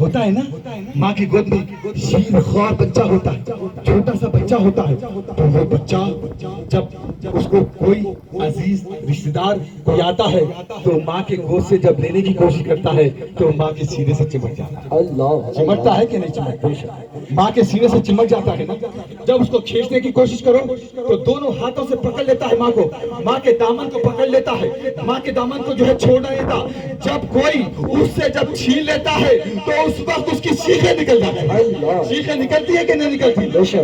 ہوتا ہے نا ماں کی گود میں شیر خوار بچہ ہوتا ہے, چھوٹا سا بچہ ہوتا ہے, تو وہ بچہ جب اس کو کوئی عزیز رشتہ دار کوئی آتا ہے تو ماں کے گود سے جب لینے کی کوشش کرتا ہے تو ماں کے سینے سے چمٹ جاتا ہے. اللہ چمٹتا ہے کہ نہیں چمٹتا؟ ماں کے سینے سے چمٹ جاتا ہے نا. جب اس کو کھینچنے کی کوشش کرو تو دونوں ہاتھوں سے پکڑ لیتا ہے ماں کو, ماں کے دامن کو پکڑ لیتا ہے, ماں کے دامن کو جو ہے چھوڑ نہیں دیتا. جب کوئی اس سے جب چھین لیتا ہے تو اس وقت اس کی چیخیں نکل جاتی ہیں. چیخیں نکلتی ہے کہ نہیں نکلتی؟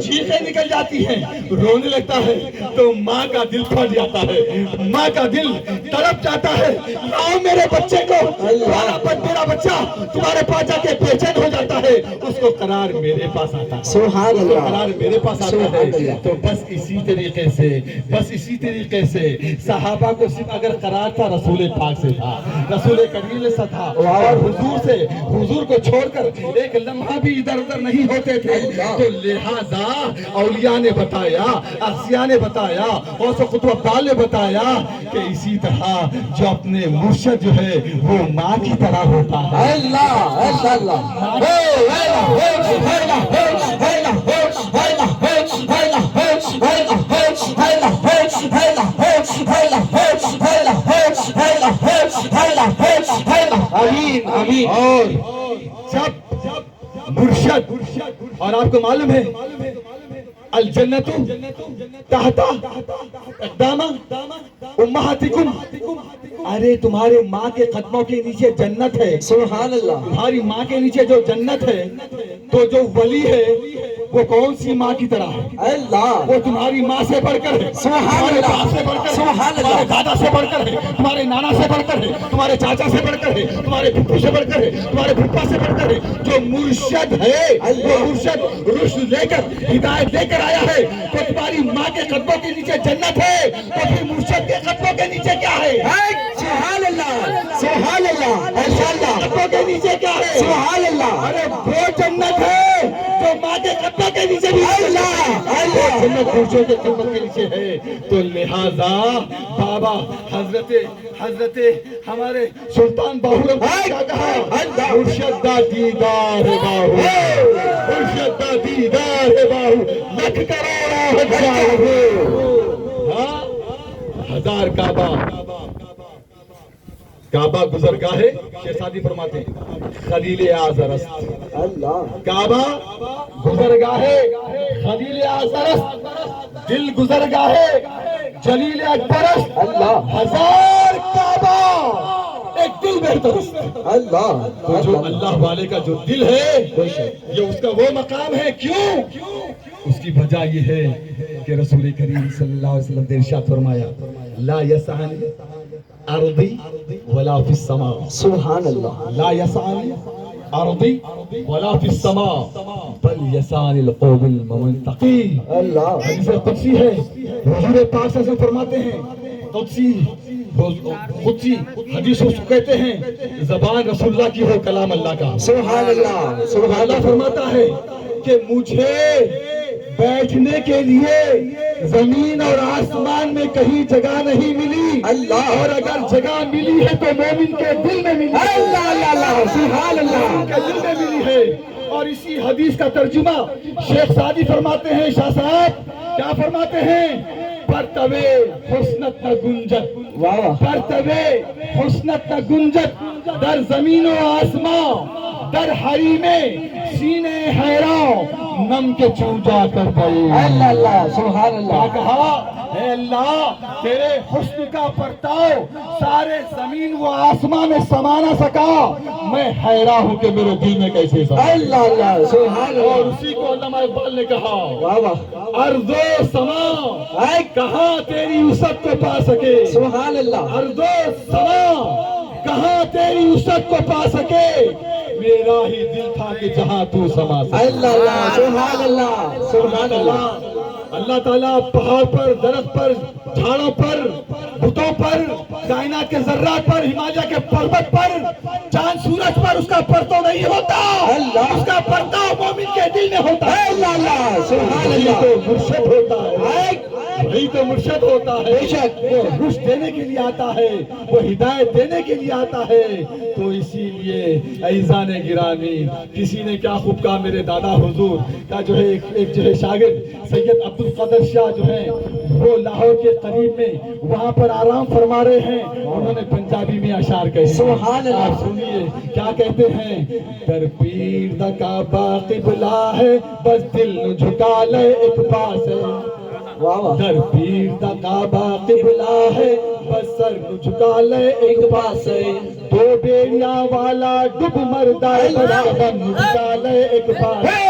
چیخیں نکل جاتی ہیں, رونے لگتا ہے تو ماں کا دل پھٹ جاتا ہے, ماں کا دل تڑپ جاتا ہے. لاؤ میرے بچے کو, میرا بچہ تمہارے پاس جا کے بے چین ہو جاتا ہے, اس کو قرار میرے پاس آتا ہے, سبحان اللہ, قرار میرے پاس آتا ہے. تو بس اسی طریقے سے صحابہ کو صرف اگر قرار تھا رسول پاک سے تھا, رسول کریم سے تھا, اور حضور کو چھوڑ کر ایک لمحہ بھی ادھر ادھر نہیں ہوتے تھے. تو لہذا اولیاء نے بتایا, اصفیاء نے بتایا, اور قطب ابدال نے بتایا کہ اسی طرح جو اپنے مرشد جو ہے وہ ماں کی طرح ہوتا ہے. اللہ اللہ, آمین آمین. اور جب مرشد, اور آپ کو معلوم ہے الجنت تحت اقدام امہاتکم, ارے تمہارے ماں کے قدموں کے نیچے جنت ہے. سبحان اللہ, تمہاری ماں کے نیچے جو جنت ہے, تو جو ولی ہے وہ کون سی ماں کی طرح ہے؟ اللہ, وہ تمہاری ماں سے بڑھ کر ہے, تمہارے باپ سے بڑھ کر ہے, تمہارے دادا سے بڑھ کر ہے, تمہارے نانا سے بڑھ کر ہے, تمہارے چاچا سے بڑھ کر ہے, تمہارے پھپھو سے بڑھ کر ہے, تمہارے پھپھا سے بڑھ کر ہے. جو مرشد ہے وہ مرشد رشد لے کر ہدایت لے کر آیا ہے, تو تمہاری ماں کے قدموں کے نیچے جنت ہے, تو پھر مرشد کے قدموں کے نیچے کیا ہے؟ سبحان اللہ, سبحان اللہ, ماشاء اللہ, قدموں کے نیچے کیا ہے؟ سبحان اللہ, ارے وہ جنت ہے جو ماں کے قدموں کے نیچے بھی اللہ, جنت پوچھو کے قدموں کے نیچے ہے. تو لہذا بابا حضرت ہمارے سلطان باہورم کیا کہا؟ مرشد دا دیدار ہے باہو, مرشد دا دیدار ہے باہو, لکھ کروڑا ہزار کعبہ گزرگاہ ہے. شہزادی فرماتے ہیں خلیل اعظم است, کعبہ گزرگاہ ہے خلیل اعظم است, دل گزرگاہ ہے جلیل اکبر است. ہزار کعبہ ایک دل بہتر است. اللہ, تو جو اللہ والے کا جو دل ہے یہ اس کا وہ مقام ہے. کیوں؟ اس کی وجہ یہ ہے کہ رسول کریم صلی اللہ علیہ وسلم نے ارشاد فرمایا لا یسعنی ارضی ولا فی السماء. سبحان اللہ, لا یسعنی ارضی ولا فی السماء بل یسعنی القوم المنتقی. اللہ, حدیث قدسی ہے, حضور پاک صلی اللہ علیہ وسلم فرماتے ہیں قدسی حدیث اس کو کہتے ہیں زبان رسول اللہ کی ہو کلام اللہ کا. سبحان اللہ, سبحان اللہ فرماتا ہے کہ مجھے بیٹھنے کے لیے زمین اور آسمان میں کہیں جگہ نہیں ملی, اللہ, اور اگر جگہ ملی ہے تو مومن کے دل میں ملی ہے. اللہ اللہ, سبحان اللہ, کے دل میں ملی ہے. اور اسی حدیث کا ترجمہ شیخ سعدی فرماتے ہیں, شاہ صاحب کیا فرماتے ہیں؟ پرتوے حسنت نہ گنجت, پرتوے حسنت نہ گنجت, در زمین و آسمان در حریم سینے حیران نم کے چوجا کر گئے. اللہ اللہ, سبحان اللہ, کیا کہا؟ اے اللہ تیرے حسن کا پرتاؤ سارے زمین و آسمان میں سما نہ سکا, میں حیران ہوں کہ میرے دل میں کیسے سما. اللہ اللہ, سبحان اللہ. اور اسی کو علامہ اقبال نے کہا واہ واہ, ارض و سما کہاں تیری وسعت کو پا سکے. سبحان اللہ, ارض و سما کہاں تیری وسعت کو پا سکے, میرا ہی دل تھا کہ جہاں تو سما سکے. اللہ اللہ, سبحان اللہ, سبحان اللہ. اللہ تعالیٰ پہاڑ پر, درخت پر, جھاڑوں پر, بتوں پر, کائنات کے ذرات پر, ہمالیہ کے پربت پر, چاند سورج پر اس کا پرتو نہیں ہوتا, اس کا پرتو مومن کے دل میں ہوتا ہے. اللہ اللہ, سبحان اللہ, تو مرشد ہوتا ہے. وہی تو مرشد ہوتا ہے، وہ رشد دینے کے لیے آتا ہے، وہ ہدایت دینے کے لیے آتا ہے۔ تو اسی لیے عزیزان گرامی، کسی نے کیا خوب کہا میرے دادا حضور کا جو ہے ایک جو ہے شاگرد سید عبد القادر شاہ جو ہے وہ لاہور کے قریب میں وہاں پر آرام فرما رہے ہیں، انہوں نے پنجابی میں اشعار کہے، سبحان اللہ۔ آپ سنیے کیا کہتے ہیں، در پیر دا کعبہ قبلہ ہے، بس دل نو جھکا لے ایک پاس ہے۔ واہ واہ، در پیر دا کعبہ قبلہ ہے، بس سر نو جھکا لے ایک پاس ہے۔ دو بیڑیاں والا ڈب مردا ہے، بس قدم نو جھکا لے ایک پاس ہے۔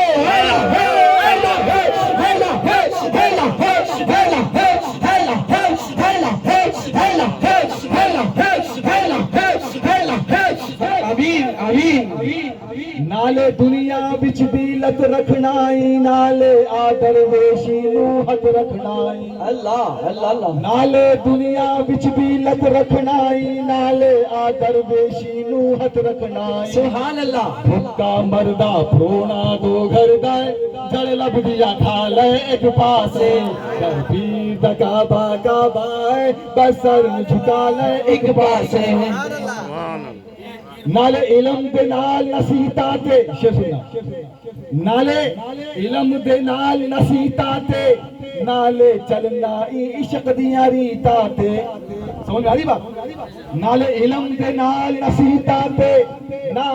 نالے دنیا بچ بھی لت رکھنائی، نالے آدر ویشی نو ہت رکھنائی۔ اللہ اللہ اللہ، نالے دنیا بچ بھی لت رکھنائی، نالے آدر ویشی نو ہت رکھنائی۔ سبحان اللہ۔ بھکا مردہ پرونا دو گھر دائے، جڑ لب دیا کھا لے ایک پاسے۔ در پیر دا کعبہ کعبہ ہے، بس سر جھکا لے ایک پاسے۔ نالے علم دے نال نصیحتاں تے، شیر سننا، نالے علم دے نال نصیحتاں تے، نالے چلنا عشق دیاں ریتاں تے۔ سمجھ میں آ رہی بات؟ نالے علم دے نال نصیحتاں تے،